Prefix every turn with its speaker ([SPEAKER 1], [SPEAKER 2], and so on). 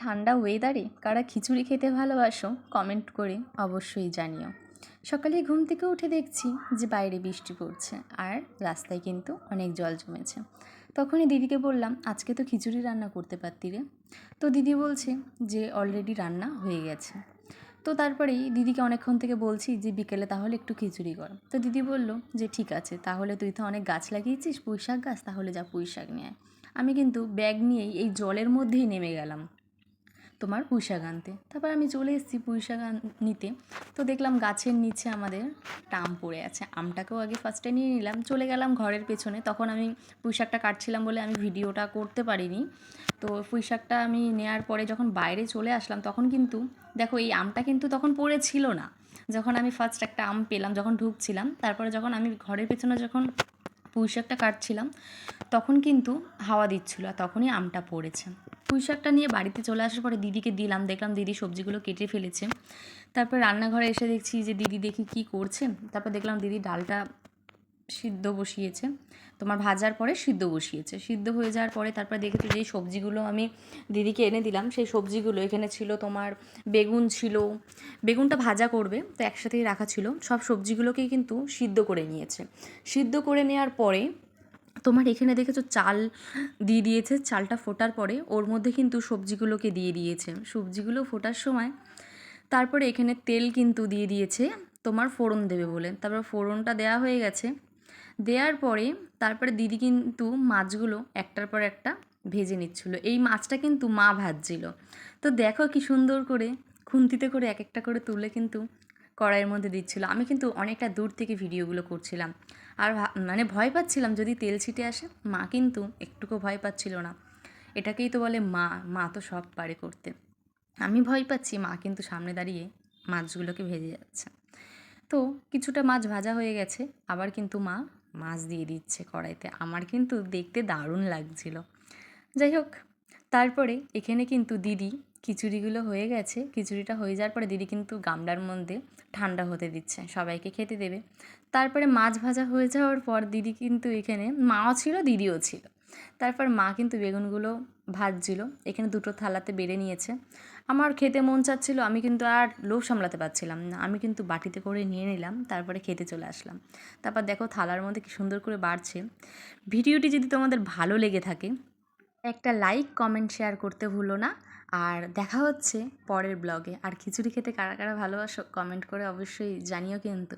[SPEAKER 1] ঠান্ডা ওয়েদারে কারা খিচুড়ি খেতে ভালোবাসো কমেন্ট করে অবশ্যই জানিও। সকালে ঘুম থেকে উঠে দেখছি যে বাইরে বৃষ্টি পড়ছে আর রাস্তায় কিন্তু অনেক জল জমেছে। তখনই দিদিকে বললাম, আজকে তো খিচুড়ি রান্না করতে পারতি রে। তো দিদি বলছে যে অলরেডি রান্না হয়ে গেছে। তো তারপরেই দিদিকে অনেকক্ষণ থেকে বলছি যে বিকেলে তাহলে একটু খিচুড়ি কর। তো দিদি বলল যে ঠিক আছে, তাহলে তুই তো অনেক গাছ লাগিয়েছিস, পুঁই শাক গাছ, তাহলে যা পুঁই শাক নিয়ে আয়। আমি কিন্তু ব্যাগ নিয়েই এই জলের মধ্যেই নেমে গেলাম তোমার পুঁই শাক আনতে। তারপর আমি চলে এসেছি পুঁই শাক নিতে। তো দেখলাম গাছের নিচে আমাদের একটা আম পড়ে আছে, আমটাকেও আগে ফার্স্টে নিয়ে নিলাম। চলে গেলাম ঘরের পেছনে, তখন আমি পুঁই শাকটা কাটছিলাম বলে আমি ভিডিওটা করতে পারিনি। তো পুঁই শাকটা আমি নেওয়ার পরে যখন বাইরে চলে আসলাম তখন কিন্তু দেখো এই আমটা কিন্তু তখন পড়েছিল না। যখন আমি ফার্স্ট একটা আম পেলাম যখন ঢুকছিলাম, তারপরে যখন আমি ঘরের পেছনে যখন পুঁই শাকটা কাটছিলাম তখন কিন্তু হাওয়া দিচ্ছিল আর তখনই আমটা পড়েছে। পুঁই শাকটা নিয়ে বাড়িতে চলে আসার পরে দিদিকে দিলাম, দেখলাম দিদি সবজিগুলো কেটে ফেলেছে। তারপর রান্নাঘরে এসে দেখছি যে দিদি দেখি কি করছে। তারপর দেখলাম দিদি ডালটা সিদ্ধ বসিয়েছে, তোমার ভাজার পরে সিদ্ধ বসিয়েছে। সিদ্ধ হয়ে যাওয়ার পরে তারপর দেখেছি যে সবজিগুলো আমি দিদিকে এনে দিলাম। সেই সবজিগুলো এখানে ছিল তোমার বেগুন ছিল, বেগুনটা ভাজা করবে তো একসাথেই রাখা ছিল। সব সবজিগুলোকেই কিন্তু সিদ্ধ করে নিয়েছে। সিদ্ধ করে নেওয়ার পরে তোমার এখানে দেখেছো চাল দিয়ে দিয়েছে, চালটা ফোটার পরে ওর মধ্যে কিন্তু সবজিগুলোকে দিয়ে দিয়েছে। সবজিগুলো ফোটার সময় তারপরে এখানে তেল কিন্তু দিয়ে দিয়েছে তোমার ফোড়ন দেবে বলে। তারপর ফোড়নটা দেওয়া হয়ে গেছে। দেওয়ার পরে তারপরে দিদি কিন্তু মাছগুলো একটার পর একটা ভেজে নিচ্ছিল। এই মাছটা কিন্তু মা ভাজছিল। তো দেখো কি সুন্দর করে খুন্তিতে করে এক একটা করে তুলে কিন্তু কড়াইয়ের মধ্যে দিচ্ছিল। আমি কিন্তু অনেকটা দূর থেকে ভিডিওগুলো করছিলাম আর মানে ভয় পাচ্ছিলাম যদি তেল ছিটে আসে। মা কিন্তু একটুকু ভয় পাচ্ছিল না। এটাকেই তো বলে মা, মা তো সব পারে করতে। আমি ভয় পাচ্ছি, মা কিন্তু সামনে দাঁড়িয়ে মাছগুলোকে ভেজে যাচ্ছে। তো কিছুটা মাছ ভাজা হয়ে গেছে, আবার কিন্তু মা মাছ দিয়ে দিচ্ছে কড়াইতে। আমার কিন্তু দেখতে দারুণ লাগছিল। যাই হোক, তারপরে এখানে কিন্তু দিদি খিচুড়িগুলো হয়ে গেছে। খিচুড়িটা হয়ে যাওয়ার পরে দিদি কিন্তু গামলার মধ্যে ঠান্ডা হতে দিচ্ছে, সবাইকে খেতে দেবে। তারপরে মাছ ভাজা হয়ে যাওয়ার পর দিদি কিন্তু এখানে মাও ছিল দিদিও ছিল। তারপর মা কিন্তু বেগুনগুলো ভাজছিল, এখানে দুটো থালাতে বেড়ে নিয়েছে। আমার খেতে মন চাচ্ছিল, আমি কিন্তু আর লোভ সামলাতে পারছিলাম না, আমি কিন্তু বাটিতে করে নিয়ে নিলাম। তারপরে খেতে চলে আসলাম। তারপর দেখো থালার মধ্যে কি সুন্দর করে বাড়ছে। ভিডিওটি যদি তোমাদের ভালো লেগে থাকে একটা লাইক কমেন্ট শেয়ার করতে ভুলো না। আর দেখা হচ্ছে পরের ব্লগে। আর খিচুড়ি খেতে কারা কারা ভালোবাসো কমেন্ট করে অবশ্যই জানিও কিন্তু।